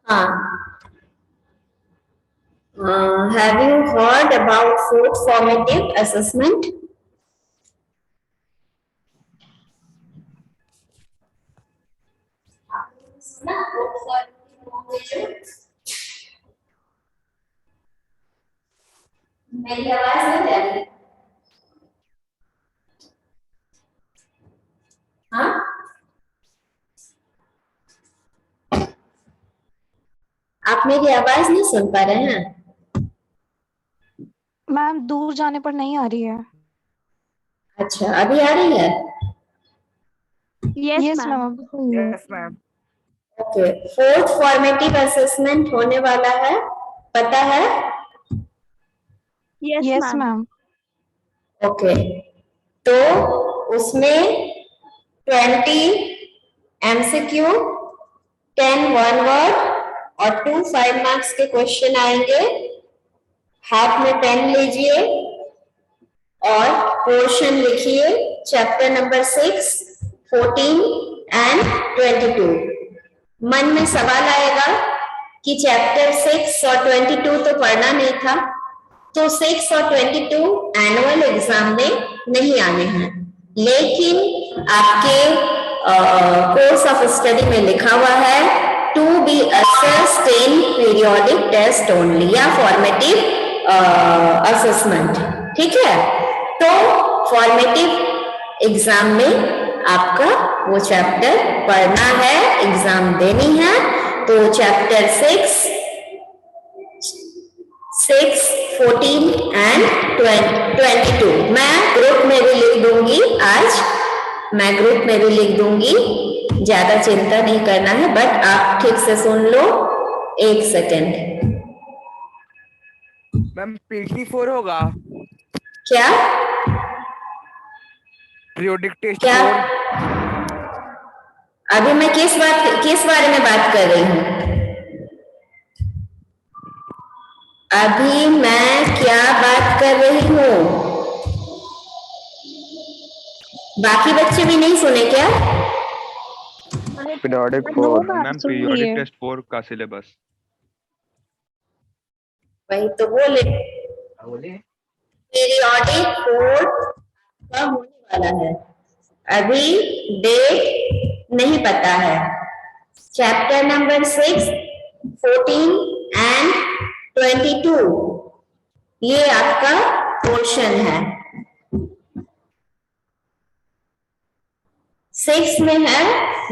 हाँ, have you heard about fourth formative assessment? मेरी आवाज नहीं जा रही? हाँ, आप मेरी आवाज नहीं सुन पा रहे हैं? मैम दूर जाने पर नहीं आ रही है। अच्छा, अभी आ रही है? Yes ma'am. Yes ma'am. Okay, fourth formative assessment होने वाला है, पता है? Yes ma'am. ओके, तो उसमें 20 MCQ, 10 वन वर्ड और 2 5 मार्क्स के क्वेश्चन आएंगे। हाथ में पेन लीजिए और पोर्शन लिखिए, चैप्टर नंबर 6, 14 एंड 22। मन में सवाल आएगा कि चैप्टर 6 और 22 तो पढ़ना नहीं था, तो 6 और 22 एनुअल एग्जाम में नहीं आने हैं, लेकिन आपके कोर्स ऑफ स्टडी में लिखा हुआ है to be assessed in periodic test only या फॉर्मेटिव असेसमेंट। ठीक है, तो फॉर्मेटिव एग्जाम में आपका वो चैप्टर पढ़ना है, एग्जाम देनी है, तो चैप्टर 6, 14 एंड 22 मैं ग्रुप में भी लिख दूंगी। आज मैं ग्रुप में भी लिख दूंगी, ज्यादा चिंता नहीं करना है, बट आप ठीक से सुन लो। एक सेकेंड। मैम PT4 होगा क्या? पीरियोडिक टेस्ट क्या? 4? अभी मैं किस बारे में बात कर रही हूँ? अभी मैं क्या बात कर रही हूँ? बाकी बच्चे भी नहीं सुने क्या? पीरियोडिक 4 मैम, पीरियोडिक टेस्ट 4 का सिलेबस। वही तो बोले, पीरियोडिक 4 का होने वाला है, अभी डेट नहीं पता है। चैप्टर नंबर 6, 14 एंड 22 ये आपका पोर्शन है। 6 में है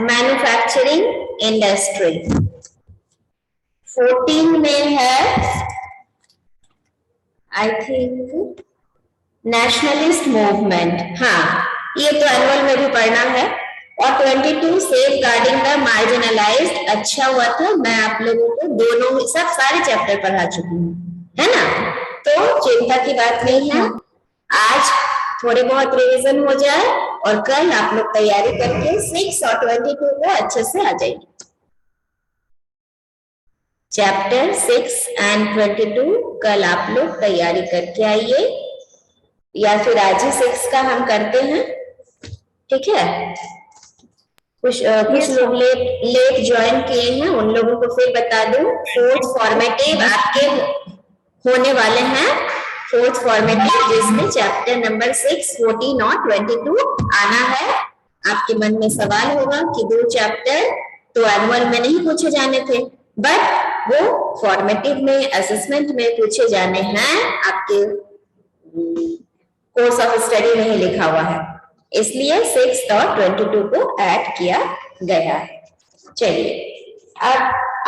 मैन्युफैक्चरिंग इंडस्ट्री, 14 में है आई थिंक नेशनलिस्ट मूवमेंट। हाँ, ये तो एनुअल में भी पढ़ना है। और 22 सेफ गार्डिंग द मार्जिनलाइज्ड। अच्छा हुआ था मैं आप लोगों को दोनों सब सारे चैप्टर पढ़ा चुकी हूँ, है ना, तो चिंता की बात नहीं है। आज थोड़े बहुत रिवीजन हो जाए और कल आप लोग तैयारी करके 6 और 22 को अच्छे से आ जाएंगे। चैप्टर 6 एंड 22 कल आप लोग तैयारी करके आइए, या फिर आज ही 6 का हम करते हैं, ठीक है? कुछ लोग लेट ज्वाइन किए हैं, उन लोगों को फिर बता दूं, फोर्थ फॉर्मेटिव आपके होने वाले हैं। फोर्थ फॉर्मेटिव जिसमें चैप्टर नंबर 6, 14 और 22 आना है। आपके मन में सवाल होगा कि 2 चैप्टर तो एनुअल में नहीं पूछे जाने थे, बट वो फॉर्मेटिव में असेसमेंट में पूछे जाने हैं, आपके कोर्स ऑफ स्टडी में ही लिखा हुआ है, इसलिए 6 और 22 को ऐड किया गया है। चलिए अब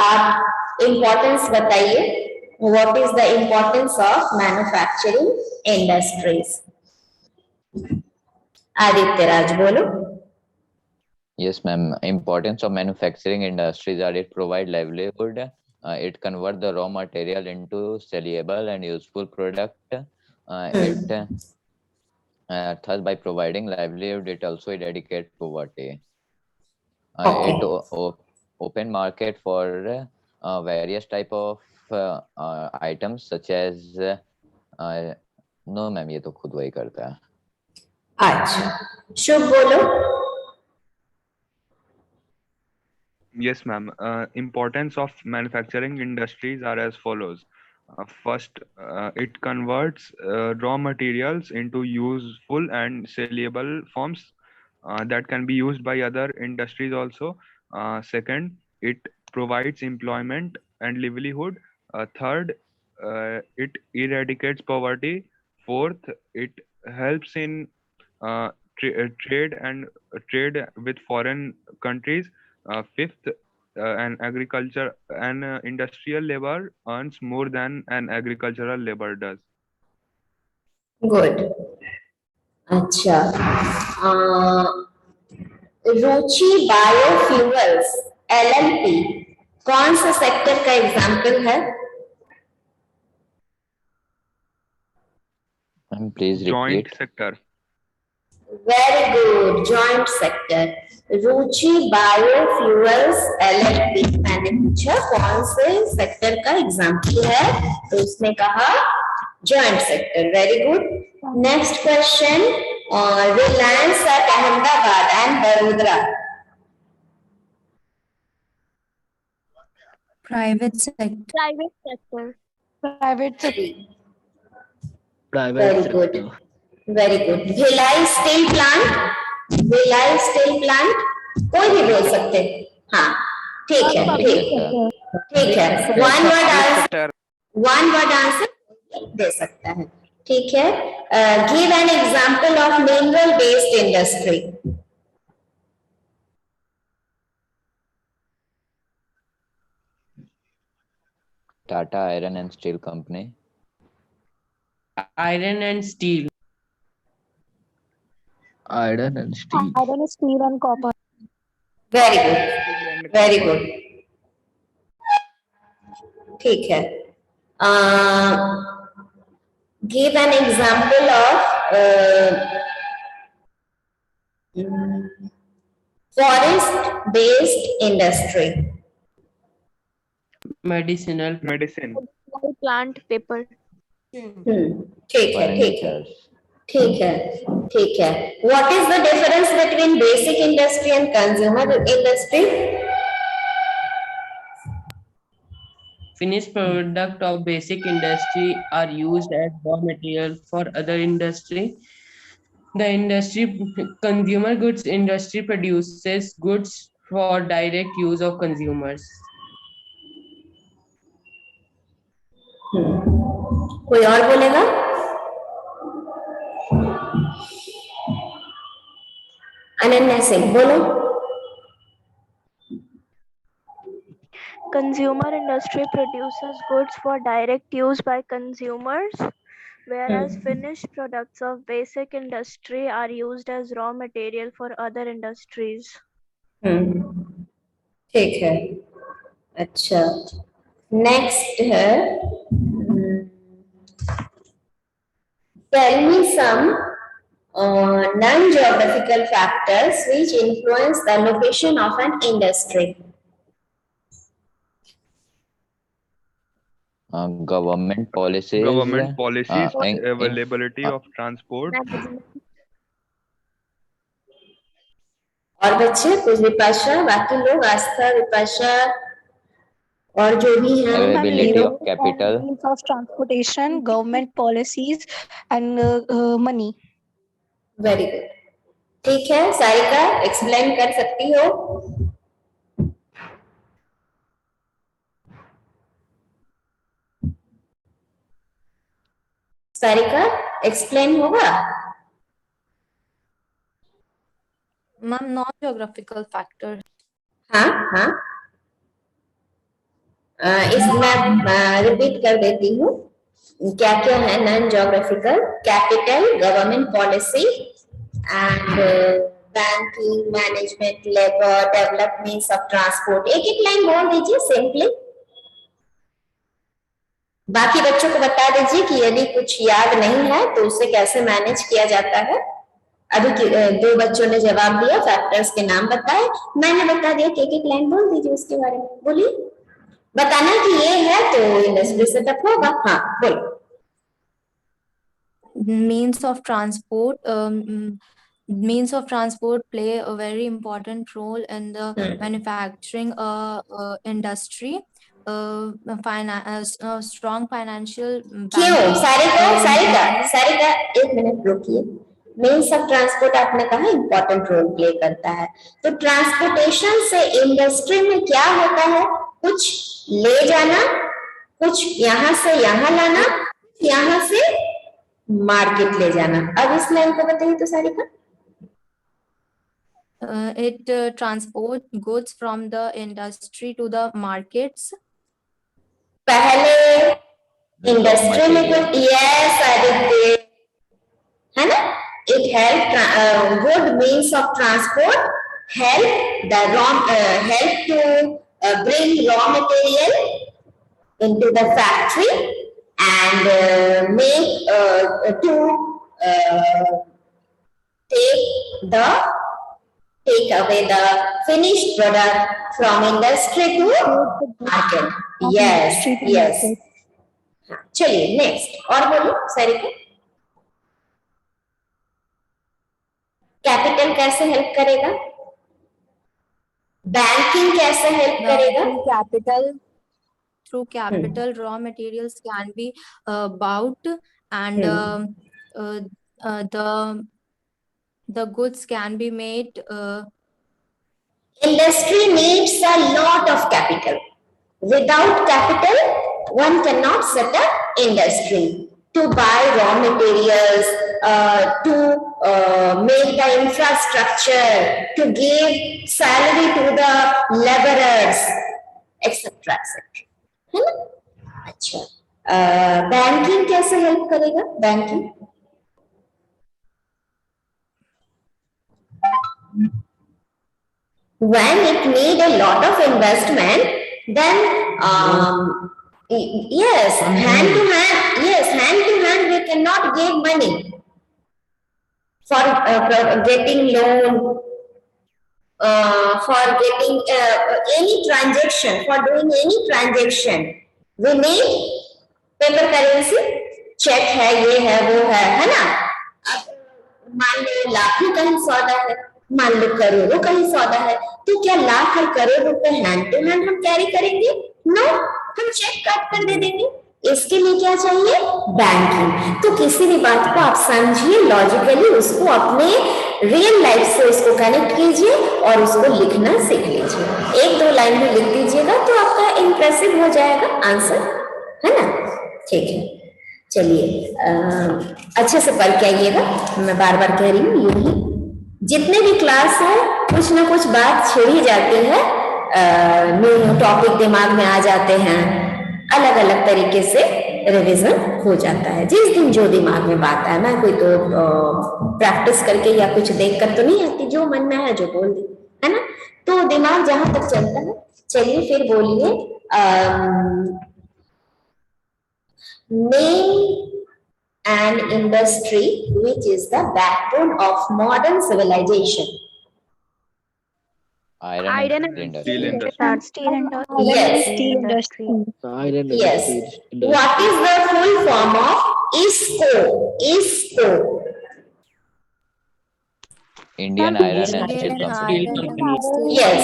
आप इम्पोर्टेंस बताइए, what is the importance of manufacturing industries? Aditya Raj बोलो। Yes, ma'am. Importance of manufacturing industries are it provide livelihood, it convert the raw material into sellable and useful product. Thus, by providing livelihood, it also eradicate poverty. It open market for various type of items such as no, ma'am, ये तो खुद वही करता है। अच्छा, शुभ बोलो। Yes, ma'am. Importance of manufacturing industries are as follows. First, it converts raw materials into useful and sellable forms that can be used by other industries also. Second, it provides employment and livelihood. Third, it eradicates poverty. Fourth, it helps in trade and trade with foreign countries. Fifth, an industrial labor earns more than an agricultural labor does. Good. अच्छा. रुचि biofuels LLP कौन सा sector का example है? Please Joint repeat. sector. Very good. Joint sector. Ruchi biofuels LLP मैंने पूछा कौन से sector का एग्जाम्पल है, तो उसने कहा joint sector. Very good. Next question. Reliance at Ahmedabad and बड़ोदरा. Private sector. Private sector. Private sector. Very good. Very good. Bhilai steel plant. Bhilai steel plant कोई भी बोल सकते. हाँ ठीक है. ठीक है. One word answer. One word answer दे सकता है. ठीक है. Give an example of mineral based industry. Tata Iron and Steel Company. Iron and steel. Iron and steel. Iron, steel and copper. Very good. Very good. ठीक है. Give an example of forest based industry. Medicinal. Medicine. Plant paper. ठीक है. ठीक है. Furnitures. ठीक है. ठीक है. What is the difference between basic industry and consumer industry? Finished product of basic industry are used as raw material for other industry. The industry consumer goods industry produces goods for direct use of consumers. कोई और बोलेगा? अनन्या सिंह बोलो. Consumer industry produces goods for direct use by consumers, whereas finished products of basic industry are used as raw material for other industries. ठीक है. अच्छा. Next है. Tell me some non-geographical factors which influence the location of an industry. Government policies. Government policies, and availability of transport. और बच्चे कुछ विपाशा, बाकी लोग आस्था, विपाशा और जो भी हैं. Availability of capital. Means of transportation, government policies, and money. Very good. ठीक है. सारिका एक्सप्लेन कर सकती हो? सारिका एक्सप्लेन होगा? Ma'am, non-geographical factor. हाँ हाँ. इसमें रिपीट कर देती हूँ. क्या क्या है non geographical? Capital, government policy and banking, management, labour, development of transport. एक एक लाइन बोल दीजिए सिंपली. बाकी बच्चों को बता दीजिए कि यदि कुछ याद नहीं है तो उसे कैसे मैनेज किया जाता है. अभी दो बच्चों ने जवाब दिया, फैक्टर्स के नाम बताए, मैंने बता दिया कि एक एक लाइन बोल दीजिए उसके बारे में. बोलिए. बताना कि ये है तो इंडस्ट्री सेटअप होगा. हाँ बोलो. Means of transport, means of transport play a very important role in the manufacturing industry. Strong financial क्यों? सारिका management. सारिका एक मिनट रुकिए। मीन्स ऑफ ट्रांसपोर्ट आपने कहा इंपॉर्टेंट रोल प्ले करता है, तो ट्रांसपोर्टेशन से इंडस्ट्री में क्या होता है? कुछ ले जाना, कुछ यहाँ से यहाँ लाना, यहाँ से मार्केट ले जाना। अब इस लाइन को बताइए तो Sarika. It transport goods from the industry to the markets. पहले इंडस्ट्री में कोई यस आदित्य है ना, it help good means of transport help the raw help to bring raw material into the factory and make to take away the finished product from industry to market. Yes, yes. हाँ, चलिए next और बोलो Sarika. Capital कैसे help करेगा? Banking कैसे help करेगा? Through capital, raw materials can be bought, and the goods can be made. Industry needs a lot of capital. Without capital, one cannot set up industry to buy raw materials, to make the infrastructure, to give salary to the laborers, etc. etc. है ना? अच्छा, banking कैसे help करेगा? Banking when it need a lot of investment, then yes, hand to hand we cannot give money for getting loan, for getting any transaction, for doing any transaction we need paper currency, check है, ये है, वो है ना? अब मान लो लाखों का ही सौदा है, मान लो करोड़ों का ही सौदा है, तो क्या लाख और करोड़ रुपए हैंड टू हैंड हम कैरी करेंगे? नो, हम चेक काट कर दे देंगे। इसके लिए क्या चाहिए? बैंकिंग। तो किसी भी बात को आप समझिए लॉजिकली, उसको अपने रियल लाइफ से उसको कनेक्ट कीजिए और उसको लिखना सीख लीजिए। एक दो लाइन में लिख दीजिएगा तो आपका इम्प्रेसिव हो जाएगा आंसर, है ना? ठीक है, चलिए अच्छे से पढ़ के आइएगा। मैं बार बार कह रही हूँ, यूं ही जितने भी क्लास है कुछ ना कुछ बात छिड़ ही जाती है, न्यू टॉपिक दिमाग में आ जाते हैं, अलग अलग तरीके से रिवीजन हो जाता है। जिस दिन जो दिमाग में बात आए, मैं कोई तो प्रैक्टिस करके या कुछ देख कर तो नहीं आती, जो मन में है जो बोल दी, है ना? तो दिमाग जहां तक चलता है। चलिए फिर बोलिए, name an industry which is the backbone of modern civilization. Iron and steel industry. Steel industry. Yes. Steel industry. Yes. What is the full form of ISCO? ISCO. Indian Iron and Steel Company. Yes.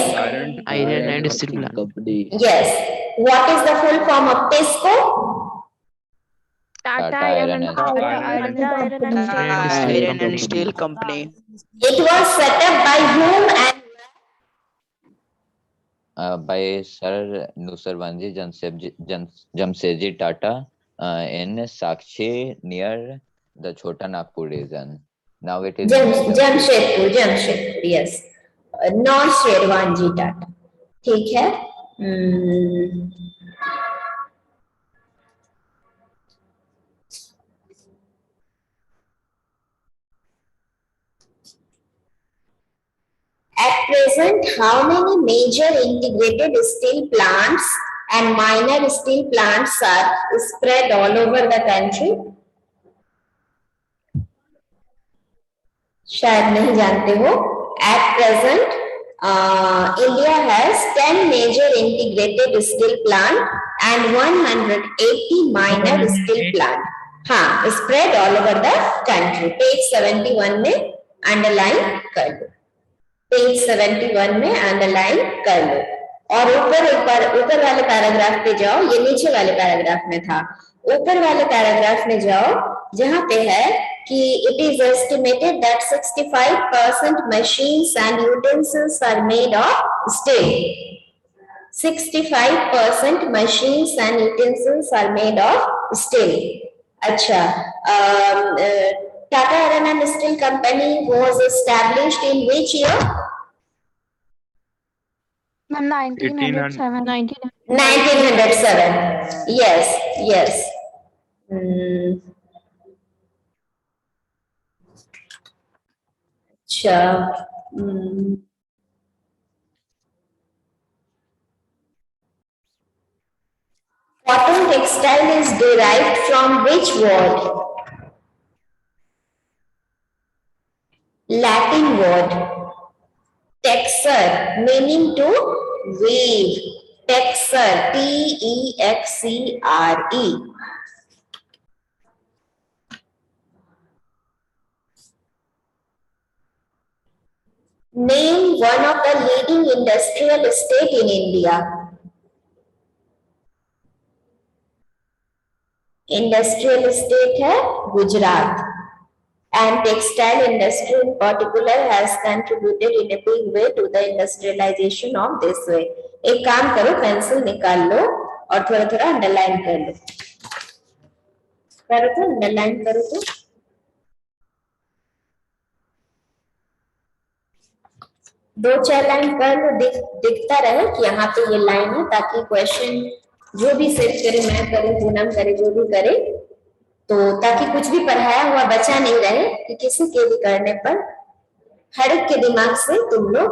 Iron and Steel Company. Yes. What is the full form of TISCO? Tata Iron and Iron and Steel Company. It was set up by whom and by Sir Nusarwanji Jamsetji Tata in Sakshi near the Chota Nagpur region. Now it is Jamshedpur, yes. Nusarwanji Tata. ठीक है। At present, how many major integrated steel plants and minor steel plants are spread all over the country? शायद नहीं जानते हो। At present, India has 10 major integrated steel plant and 180 minor steel plant. हाँ, spread all over the country. Page 71 में underline कर लो, page 71 में underline कर लो। और ऊपर वाले पैराग्राफ पे जाओ, ये नीचे वाले पैराग्राफ में था, ऊपर वाले पैराग्राफ में जाओ जहां पे है कि it is estimated that 65% machines and utensils are made of steel. 65% machines and utensils are made of steel. अच्छा, Tata Iron and Steel Company was established in which year? Ma'am, 1907. 1907. Yes, yes. अच्छा, cotton textile is derived from which word? Latin word. Texer, meaning to weave. Texer, Texcre. Name one of the leading industrial estate in India. Industrial estate है Gujarat. And textile industry in particular has contributed in a big way to the industrialization of this way. एक काम करो, pencil निकाल लो और थोड़ा थोड़ा underline कर लो. करो तो अंडरलाइन करो तो. दो चार लाइन कर लो, दिखता रहे कि यहाँ पे ये लाइन है, ताकि क्वेश्चन जो भी सेट करे, मैं करे, पूनम करे, जो भी करे, तो ताकि कुछ भी पढ़ाया हुआ बचा नहीं रहे, कि किसी के भी करने पर हर एक के दिमाग से तुम लोग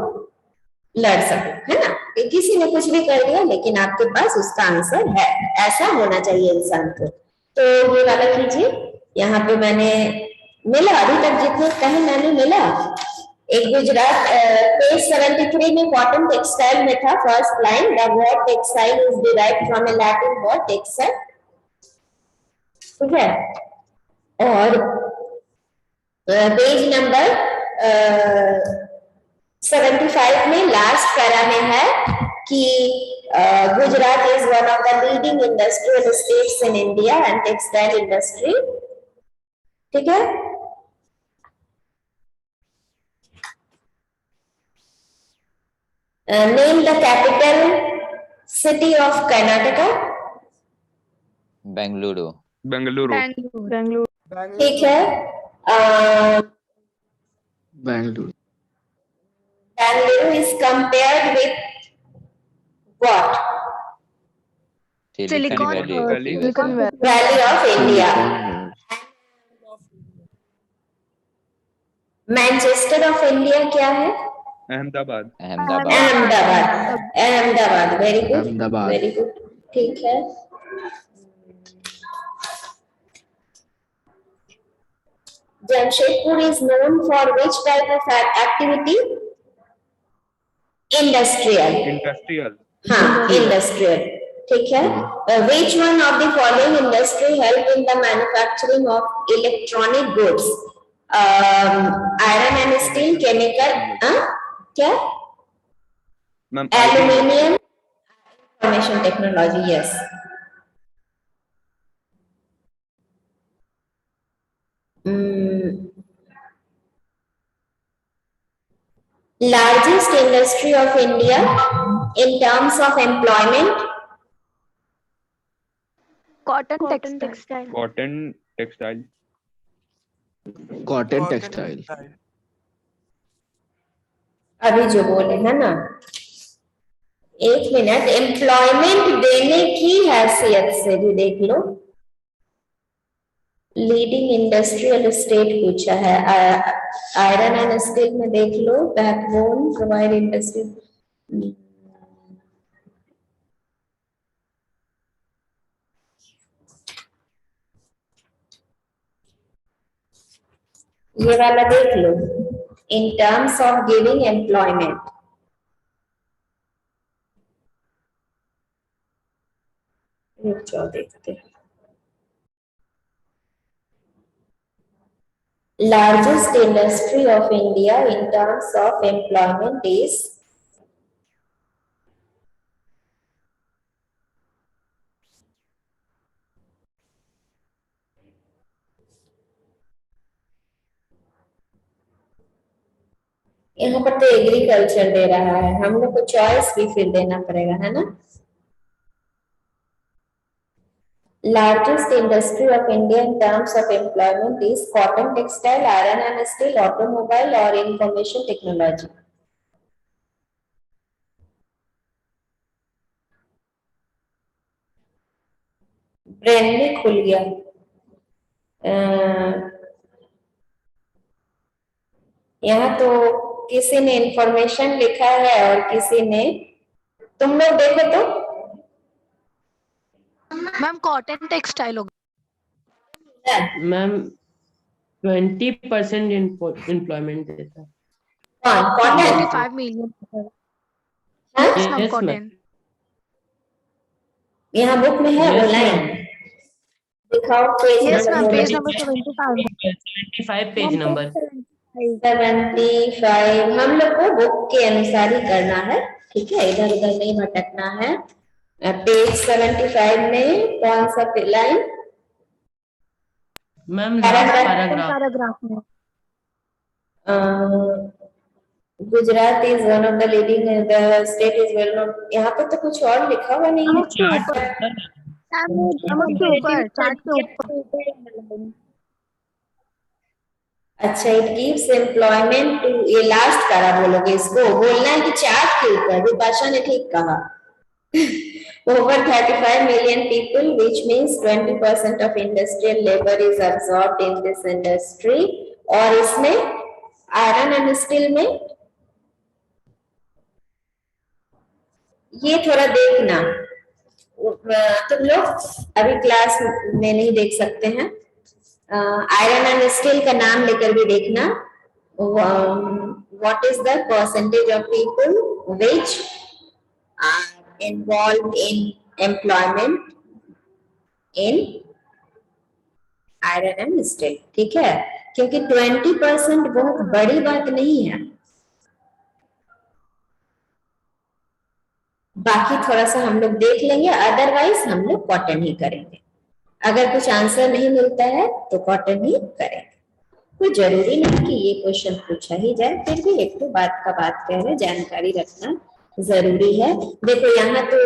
लड़ सको, है ना, कि किसी ने कुछ भी कर दिया लेकिन आपके पास उसका आंसर है, ऐसा होना चाहिए इंसान को। तो ये वाला कीजिए, यहाँ पे मैंने मिला, अभी तक जितने कहे मैंने मिला, एक गुजरात पेज 73 में कॉटन टेक्सटाइल में था, first line, the word textile is derived from A Latin word textile, ठीक है। और पेज नंबर 75 में लास्ट पैरा में है कि Gujarat is one of the leading industrial states in India and textile industry, ठीक है। Name the capital city of Karnataka. Bengaluru. Bengaluru. ठीक है। Bengaluru. Bangalore is compared with what? Silicon Valley. Valley of India. Manchester of India क्या है? Ahmedabad. Ahmedabad, very good, Ahmedabad. Very good, ठीक है। Jamshedpur is known for which type of activity? Industrial. हाँ, industrial, ठीक है। Which one of the following industry help in the manufacturing of electronic goods? Iron and steel, chemical, क्या? Aluminium, information technology, yes. Largest industry of India in terms of employment? Cotton textile. Cotton textile. Cotton textile. अभी जो बोले है ना, एक minute, employment देने की हैसियत से भी देख लो, लीडिंग इंडस्ट्रियल स्टेट पूछा है, आयरन एंड स्टील में देख लो, बैकबोन प्रोवाइड इंडस्ट्री, ये वाला देख लो, in terms of giving employment, देखते हैं। Largest industry of India in terms of employment is यहाँ पर तो एग्रीकल्चर दे रहा है, हम लोग को चॉइस भी फिर देना पड़ेगा, है ना। Largest industry of India in terms of employment is cotton, textile, iron and steel, automobile or information technology. Brain में खुल गया। यहाँ तो किसी ने इंफॉर्मेशन लिखा है और किसी ने, तुम लोग देखो तो मैम कॉटन टेक्सटाइल होगा। मैम 20% एम्प्लॉयमेंट देता है। कौन cotton? 25 million. Yes, ma'am ma'am. Cotton. यहाँ बुक में है वो Yes, लाइन, ma'am. दिखाओ page yes ma'am, number. Page number 75। 75 page number. 75 हम लोग को बुक के अनुसार ही करना है, ठीक है, इधर उधर नहीं भटकना है। पेज 75 में कौन सा line? Ma'am last paragraph. Paragraph में Gujarat is one of the leading the state is well known, यहाँ पे तो कुछ और लिखा हुआ नहीं है। चार्ट के ऊपर, चार्ट के ऊपर। अच्छा, इट गिव्स एम्प्लॉयमेंट टू, ये लास्ट करा बोलोगे, इसको बोलना है कि चार्ट के ऊपर। विपाशा ने ठीक कहा। Over 35 million people, which means 20% of industrial labor is absorbed in this industry. और इसमें आयरन एंड स्टील में ये थोड़ा देखना, तुम लोग अभी क्लास में नहीं देख सकते हैं। आयरन एंड स्टील का नाम लेकर भी देखना। What is the percentage of people which are involved in employment in iron and steel, ठीक है, क्योंकि 20% बहुत बड़ी बात नहीं है। बाकी थोड़ा सा हम लोग देख लेंगे, अदरवाइज हम लोग कॉटन ही करेंगे। अगर कुछ आंसर नहीं मिलता है तो कॉटन ही करेंगे। कोई जरूरी नहीं कि ये क्वेश्चन पूछा ही जाए, फिर भी एक तो बात का बात कह रहे, जानकारी रखना जरूरी है। देखो यहाँ तो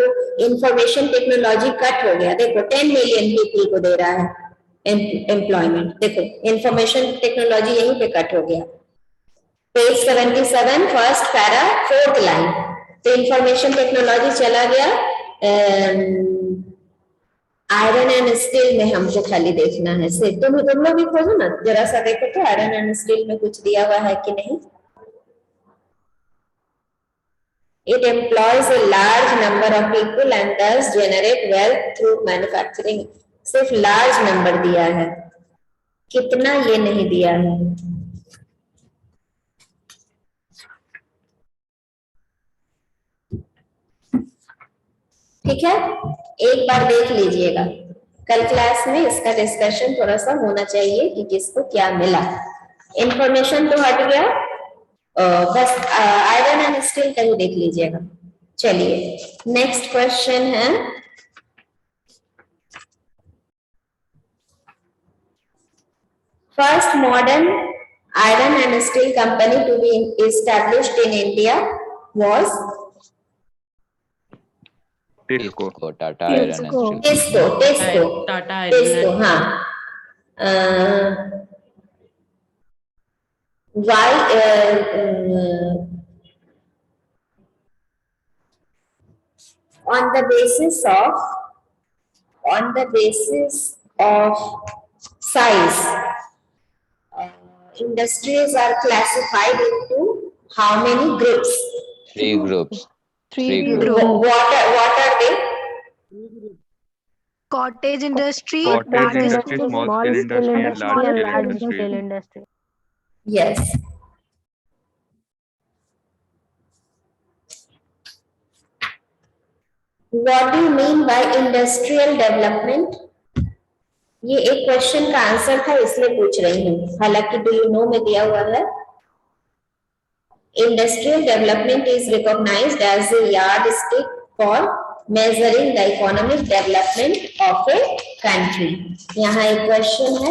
इंफॉर्मेशन टेक्नोलॉजी कट हो गया, देखो 10 मिलियन पीपल को दे रहा है एम्प्लॉयमेंट। देखो इंफॉर्मेशन टेक्नोलॉजी यहीं पे कट हो गया। Page 77 first para 4th line, तो इंफॉर्मेशन टेक्नोलॉजी चला गया। आयरन एंड स्टील में हमको खाली देखना है सिर्फ। तुम लोग भी खोजो ना, जरा सा देखो तो आयरन एंड स्टील में कुछ दिया हुआ है कि नहीं। It employs a large number of people and thus generate wealth through manufacturing. सिर्फ large number दिया है, कितना ये नहीं दिया है। ठीक है, एक बार देख लीजिएगा, कल क्लास में इसका डिस्कशन थोड़ा सा होना चाहिए कि किसको क्या मिला। इंफॉर्मेशन तो हट गया, बस आयरन एंड स्टील का ही देख लीजिएगा। चलिए नेक्स्ट क्वेश्चन है, first modern iron and steel company to be established in India was TISCO. Tata iron and steel. TISCO Tata TISCO, iron. हाँ। why on the basis of size, industries are classified into how many groups? 3 groups. Three groups. What are they? Cottage industry, Cottage industry, small scale industry and large scale industry. Yes. What do you mean by industrial development? ये एक question का answer था इसलिए पूछ रही हूँ, हालांकि do you know में दिया हुआ है। Industrial development is recognized as a yardstick for measuring the economic development of a country. यहाँ एक क्वेश्चन है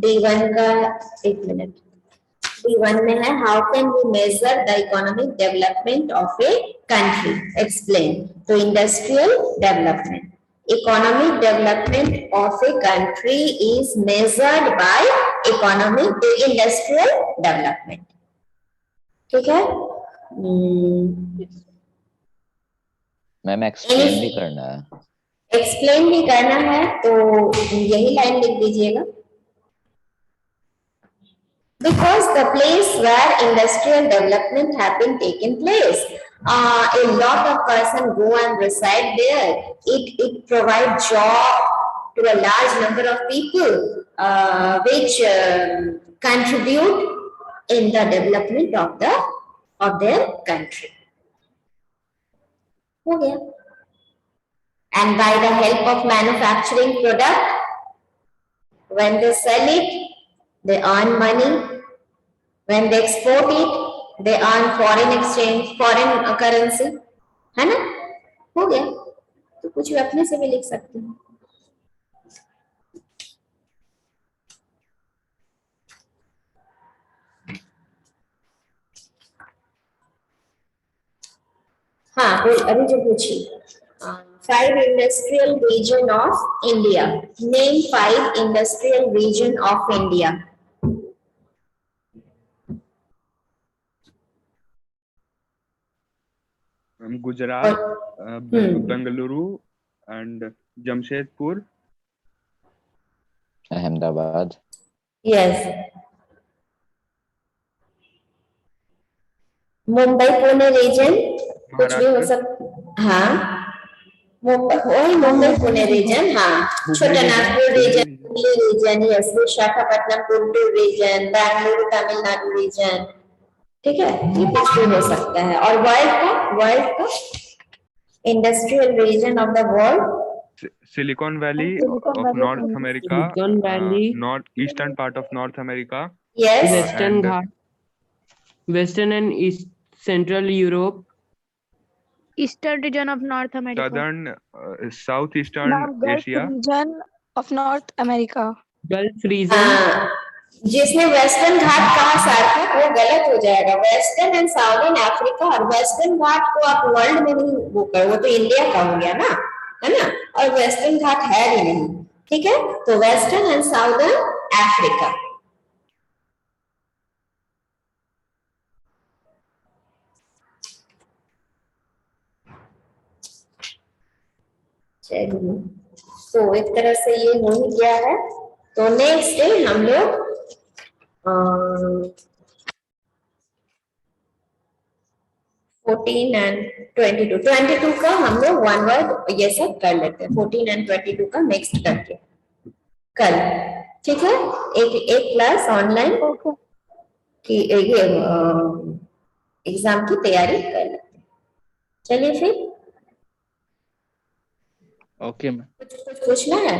D1 का, एक मिनट, D1 में है how can we measure the economic development of a country? Explain. तो industrial development, economic development of a country is measured by industrial development. ठीक है? मैम एक्सप्लेन भी करना है। एक्सप्लेन भी करना है तो यही लाइन लिख दीजिएगा। Because the place where industrial development have been taken place, a lot of person go and reside there. It provides job to a large number of people, which contribute in the development of their country. हो गया। And by the help of manufacturing product, when they sell it, they earn money. When they export it, they earn foreign exchange, foreign currency. है ना? हो गया। तो कुछ भी अपने से भी लिख सकते हैं। हाँ, अभी जो पूछी 5 industrial region of India. Name 5 industrial region of India. Gujarat, Bengaluru, and Jamshedpur. Ahmedabad. Yes. Mumbai Pune region कुछ भी हो सकता। हाँ, मुंबई पुणे रीजन, हाँ, Chota Nagpur region, Hooghly region, yes, Visakhapatnam Guntur region, Bengaluru Tamil Nadu region, ठीक है, ये कुछ भी हो सकता है। और वर्ल्ड का industrial region of the world, Silicon Valley of North America, Silicon Valley, eastern part of North America. Yes, Western Ghat, Western and East Central Europe, Eastern region of North America. Southern, southeastern Gulf Asia. region of North America. Gulf region, जिसने western घाट कहा सार्थक, वो गलत हो जाएगा। Western and southern Africa, और western घाट को आप वर्ल्ड में नहीं वो कर, वो तो इंडिया का हो गया ना, है ना, और वेस्टर्न घाट है भी नहीं, ठीक है। तो वेस्टर्न एंड साउदर्न अफ्रीका। चलिए, तो एक तरह से ये हो ही गया है। तो नेक्स्ट डे हम लोग 14 एंड 22 का हम लोग वन वर्ड ये सब कर लेते हैं। 14 एंड 22 का नेक्स्ट करके कल, ठीक है। एक क्लास ऑनलाइन की ये एग्जाम की तैयारी कर लेते हैं। चलिए फिर, ओके मैम। कुछ पूछना है?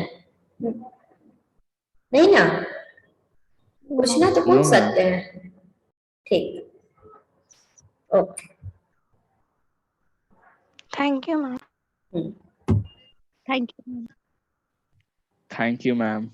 नहीं ना? पूछना तो पूछ सकते हैं, ठीक, okay. Thank you, ma'am. Thank you. Thank you ma'am.